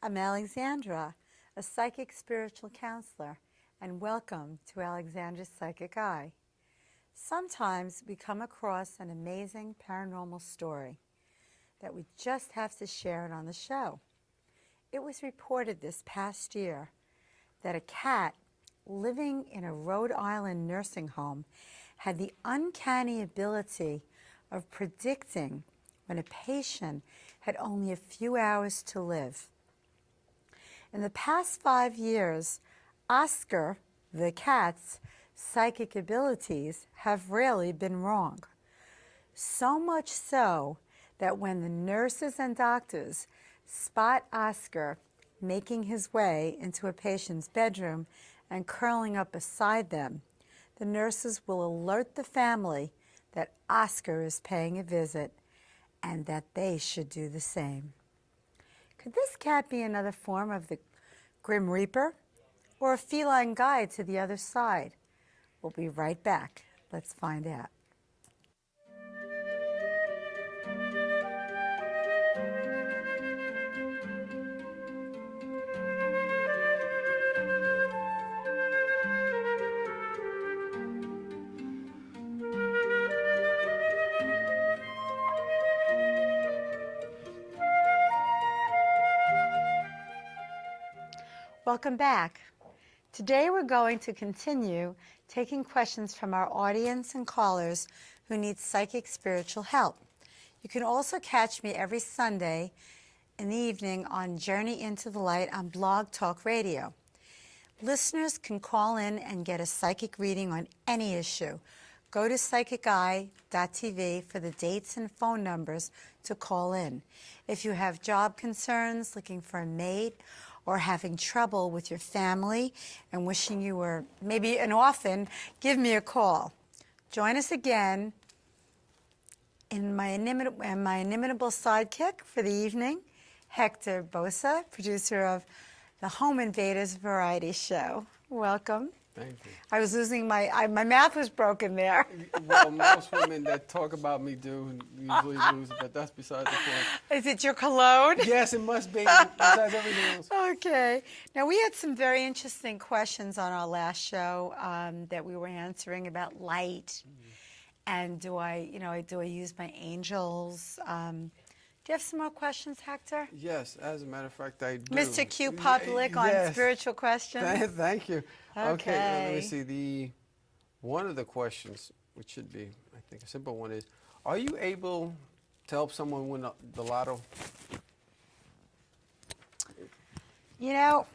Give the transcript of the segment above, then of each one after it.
I'm Alexandra, a psychic spiritual counselor, and welcome to Alexandra's Psychic Eye. Sometimes we come across an amazing paranormal story that we just have to share it on the show. It was reported this past year that a cat living in a Rhode Island nursing home had the uncanny ability of predicting when a patient had only a few hours to live. In the past 5 years, Oscar, the cat's psychic abilities have rarely been wrong. So much so that when the nurses and doctors spot Oscar making his way into a patient's bedroom and curling up beside them, the nurses will alert the family that Oscar is paying a visit and that they should do the same. Could this cat be another form of the Grim Reaper or a feline guide to the other side? We'll be right back. Let's find out. Welcome back. Today we're going to continue taking questions from our audience and callers who need psychic spiritual help. You can also catch me every Sunday in the evening on Journey into the Light on Blog Talk Radio. Listeners can call in and get a psychic reading on any issue. Go to psychiceye.tv for the dates and phone numbers to call in. If you have job concerns, looking for a mate, or having trouble with your family and wishing you were maybe an orphan, give me a call. Join us again in my inimitable sidekick for the evening, Hector Bosa, producer of the Home Invaders variety show. Welcome. Thank you. I was losing my mouth was broken there. Well, most women that talk about me do usually lose, but that's beside the point. Is it your cologne? Yes, it must be, besides everything else. Okay. Now, we had some very interesting questions on our last show that we were answering about light. And do I use my angels? Do you have some more questions, Hector? Yes, as a matter of fact, I do. Mr. Q Public on Yes. spiritual questions. Thank you. Okay. Let me see. One of the questions, which should be, I think, a simple one is, are you able to help someone win the lotto? You know,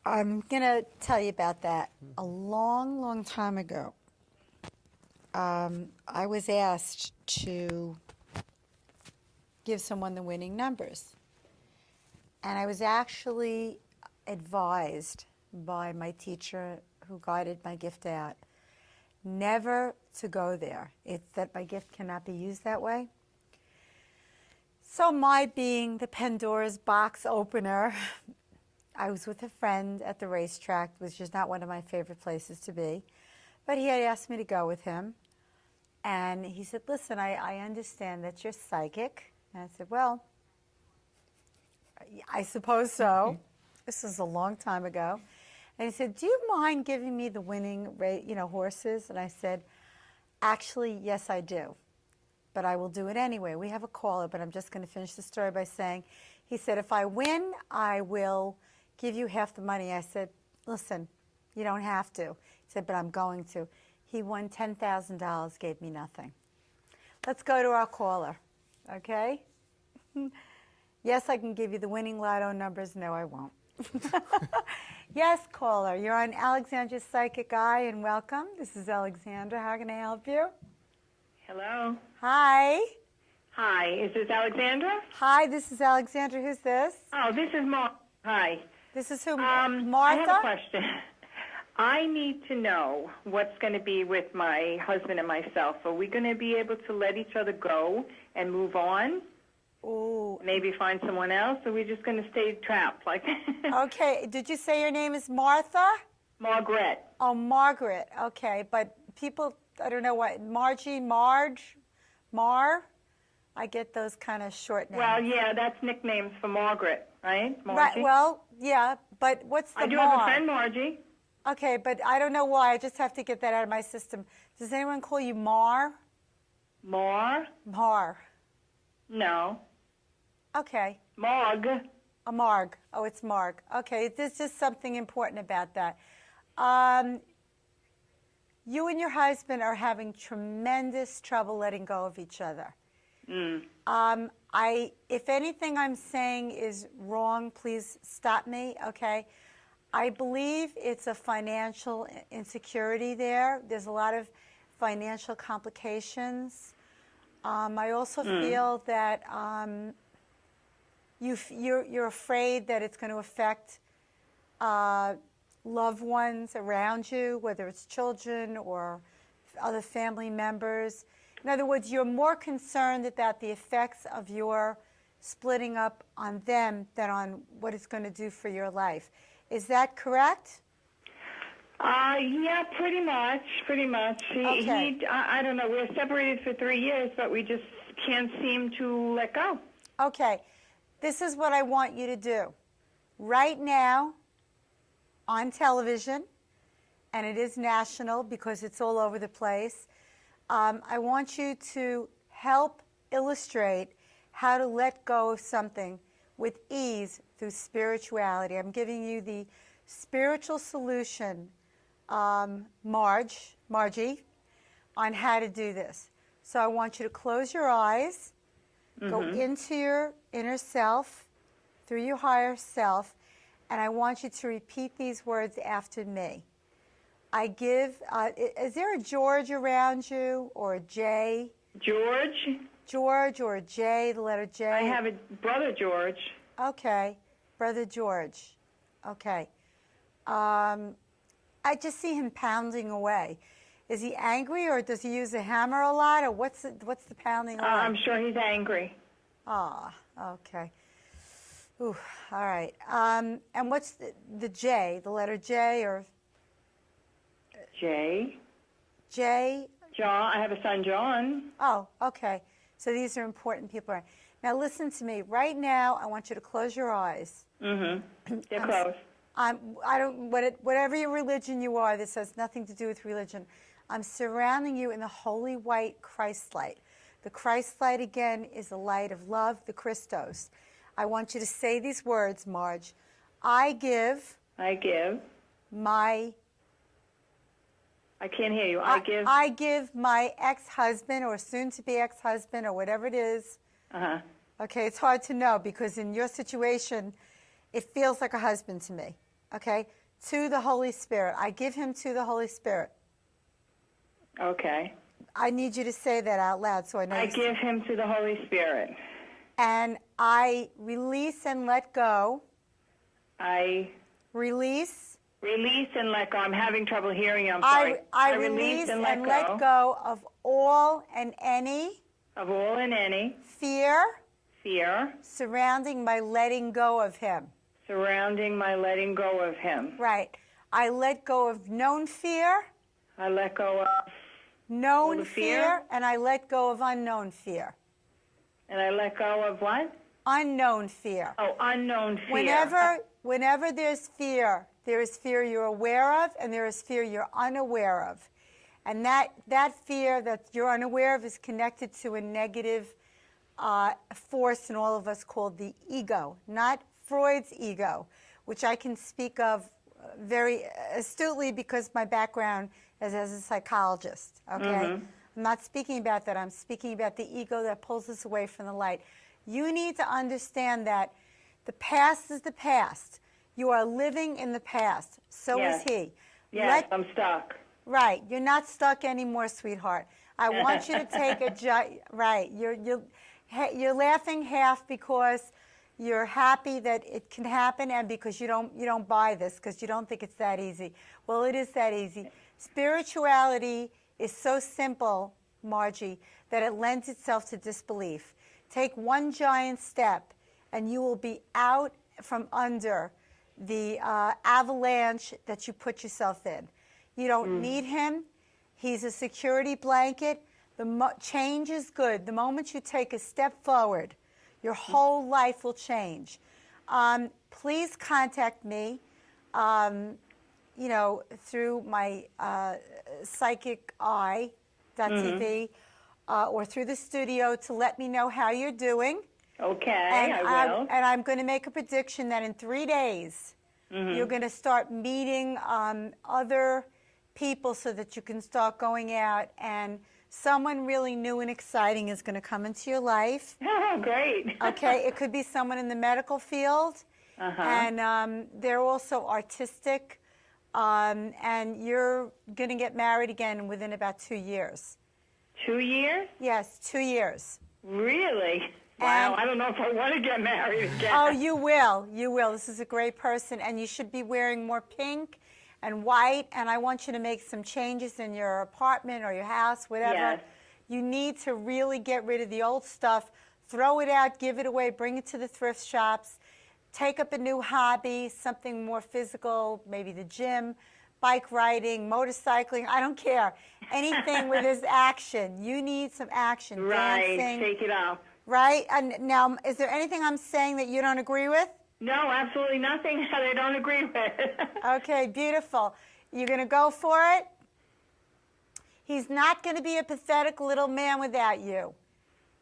I'm going to tell you about that. A long, long time ago, I was asked to give someone the winning numbers. And I was actually advised by my teacher who guided my gift out never to go there. It's that my gift cannot be used that way. So my being the Pandora's box opener, I was with a friend at the racetrack, which is not one of my favorite places to be, but he had asked me to go with him. And he said, listen, I understand that you're psychic. And I said, well, I suppose so. This was a long time ago. And he said, do you mind giving me the winning horses? And I said, actually, yes, I do. But I will do it anyway. We have a caller, but I'm just going to finish the story by saying, he said, if I win, I will give you half the money. I said, listen, you don't have to. He said, but I'm going to. He won $10,000, gave me nothing. Let's go to our caller, okay? Yes, I can give you the winning lotto numbers. No, I won't. Yes, caller, you're on Alexandra's Psychic Eye, and welcome. This is Alexandra. How can I help you? Hello. Hi. Hi, is this Alexandra? Hi, this is Alexandra. Who's this? Oh, this is Mark. Hi. This is who? I Martha? have a question. I need to know what's going to be with my husband and myself. Are we going to be able to let each other go and move on? Ooh. Maybe find someone else, or are we just going to stay trapped like Okay. Did you say your name is Martha? Margaret. Oh, Margaret. Okay. But people, I don't know what, Margie, Marge, Mar? I get those kind of short names. Well, yeah, that's nicknames for Margaret, right? Right, Margie? well, yeah, but what's the I do Mar? have a friend, Margie. Okay, but I don't know why. I just have to get that out of my system. Does anyone call you Mar? Mar? Mar. No. Okay. Marg. A Marg. Oh, it's Marg. Okay, there's just something important about that. You and your husband are having tremendous trouble letting go of each other. If anything I'm saying is wrong, please stop me, okay? I believe it's a financial insecurity there. There's a lot of financial complications. I also feel that you're afraid that it's going to affect loved ones around you, whether it's children or other family members. In other words, you're more concerned about the effects of your splitting up on them than on what it's going to do for your life. Is that correct? Yeah, pretty much. Okay. I don't know, we're separated for 3 years, but we just can't seem to let go. Okay. This is what I want you to do. Right now, on television, and it is national because it's all over the place, I want you to help illustrate how to let go of something with ease through spirituality. I'm giving you the spiritual solution, Margie, on how to do this. So I want you to close your eyes, go into your inner self, through your higher self, and I want you to repeat these words after me. I give, is there a George around you or a J? George? George or a J, the letter J? I have a brother, George. Okay, Brother George. Okay. I just see him pounding away. Is he angry or does he use a hammer a lot or what's the pounding away? I'm sure he's angry. Ah, okay. Ooh, all right. And what's the J, the letter J or? J? J? John. I have a son, John. Oh, okay. So these are important people. Now listen to me. Right now, I want you to close your eyes. They're closed. Whatever your religion you are, this has nothing to do with religion. I'm surrounding you in the holy white Christ light. The Christ light, again, is the light of love, the Christos. I want you to say these words, Marge. I give my... I can't hear you. I give my ex-husband or soon-to-be ex-husband or whatever it is. Okay, it's hard to know because in your situation, it feels like a husband to me. Okay, to the Holy Spirit. I give him to the Holy Spirit. Okay. I need you to say that out loud so I know. I give him to the Holy Spirit. And I release and let go. I release and let go. I'm having trouble hearing you. I'm sorry. I release and let go of all and any fear surrounding my letting go of him. Right. I let go of known fear. I let go of known fear, and I let go of unknown fear. And I let go of what? Unknown fear. Oh, unknown fear. Whenever there's fear, there is fear you're aware of, and there is fear you're unaware of. And that fear that you're unaware of is connected to a negative force in all of us called the ego, not Freud's ego, which I can speak of very astutely because my background is as a psychologist, okay? I'm not speaking about that. I'm speaking about the ego that pulls us away from the light. You need to understand that the past is the past. You are living in the past. So is he. Yes, I'm stuck. Right. You're not stuck anymore, sweetheart. I want you to take right. You're laughing half because you're happy that it can happen and because you don't buy this because you don't think it's that easy. Well, it is that easy. Spirituality is so simple, Margie, that it lends itself to disbelief. Take one giant step and you will be out from under the avalanche that you put yourself in. You don't need him. He's a security blanket. Change is good. The moment you take a step forward, your whole life will change. Please contact me, through my psychic eye.tv or through the studio to let me know how you're doing. Okay, I will. And I'm going to make a prediction that in 3 days, you're going to start meeting other people so that you can start going out, and someone really new and exciting is going to come into your life. Oh, great. Okay, it could be someone in the medical field, and they're also artistic, and you're going to get married again within about 2 years. 2 years? Yes, 2 years. Really? Wow, I don't know if I want to get married again. Oh, you will. You will. This is a great person, and you should be wearing more pink and white, and I want you to make some changes in your apartment or your house, whatever. Yes. You need to really get rid of the old stuff, throw it out, give it away, bring it to the thrift shops, take up a new hobby, something more physical, maybe the gym, bike riding, motorcycling, I don't care. Anything where there's action. You need some action. Right, dancing, take it off. right? And now, is there anything I'm saying that you don't agree with? No, absolutely nothing that I don't agree with. Okay, beautiful. You're going to go for it? He's not going to be a pathetic little man without you.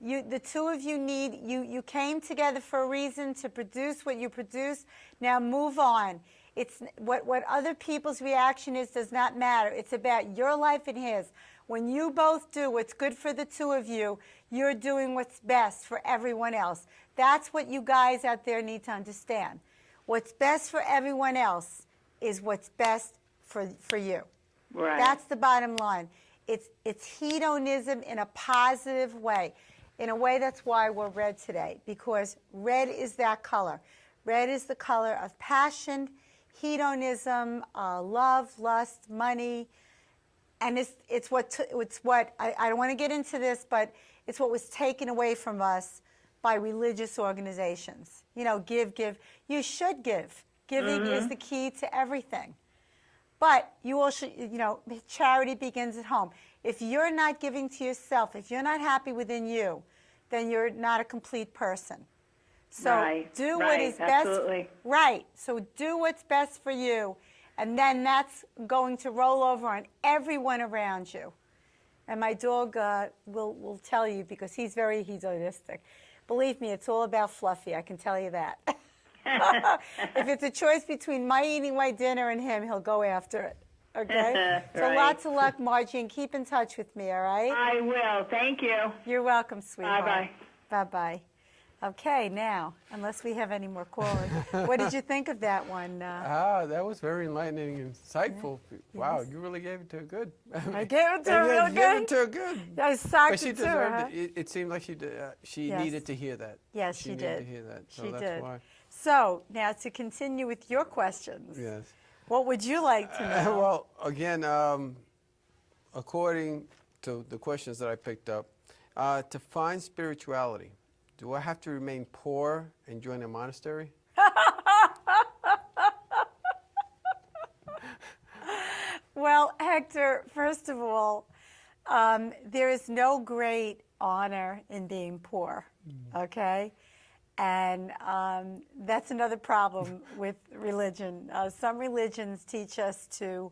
The two of you you came together for a reason to produce what you produce. Now move on. It's what other people's reaction is does not matter. It's about your life and his. When you both do what's good for the two of you, you're doing what's best for everyone else. That's what you guys out there need to understand. What's best for everyone else is what's best for you. Right. That's the bottom line. It's hedonism in a positive way. In a way, that's why we're red today, because red is that color. Red is the color of passion, hedonism, love, lust, money, and it's what I don't want to get into this, but it's what was taken away from us by religious organizations. Give. You should give. Giving is the key to everything. But you also, charity begins at home. If you're not giving to yourself, if you're not happy within you, then you're not a complete person. So do what is best. Absolutely. Right. So do what's best for you, and then that's going to roll over on everyone around you. And my dog will tell you, because he's very hedonistic. Believe me, it's all about Fluffy. I can tell you that. If it's a choice between my eating my dinner and him, he'll go after it. Okay? So Right. lots of luck, Margie, and keep in touch with me, all right? I will. Thank you. You're welcome, sweetheart. Bye-bye. Bye-bye. Okay, now, unless we have any more callers, what did you think of that one? That was very enlightening and insightful. Wow, you really gave it to her good. I gave it to her real You gave good. it to her good. I But socked she it to her, huh? deserved it. It seemed like she did. She Yes. needed to hear that. Yes, she she needed did. to hear that. So She that's did. why. So, now to continue with your questions. Yes. What would you like to know? Well, again, according to the questions that I picked up, to find spirituality, do I have to remain poor and join a monastery? Well, Hector, first of all, there is no great honor in being poor, okay? And that's another problem with religion. Some religions teach us to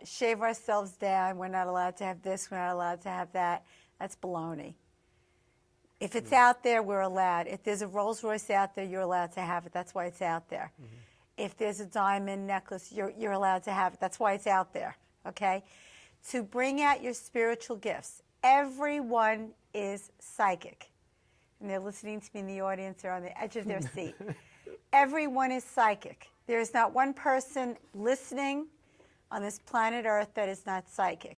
shave ourselves down. We're not allowed to have this, we're not allowed to have that. That's baloney. If it's out there, we're allowed. If there's a Rolls Royce out there, you're allowed to have it. That's why it's out there. If there's a diamond necklace, you're allowed to have it. That's why it's out there, okay? To bring out your spiritual gifts. Everyone is psychic. And they're listening to me in the audience. They're on the edge of their seat. Everyone is psychic. There is not one person listening on this planet Earth that is not psychic.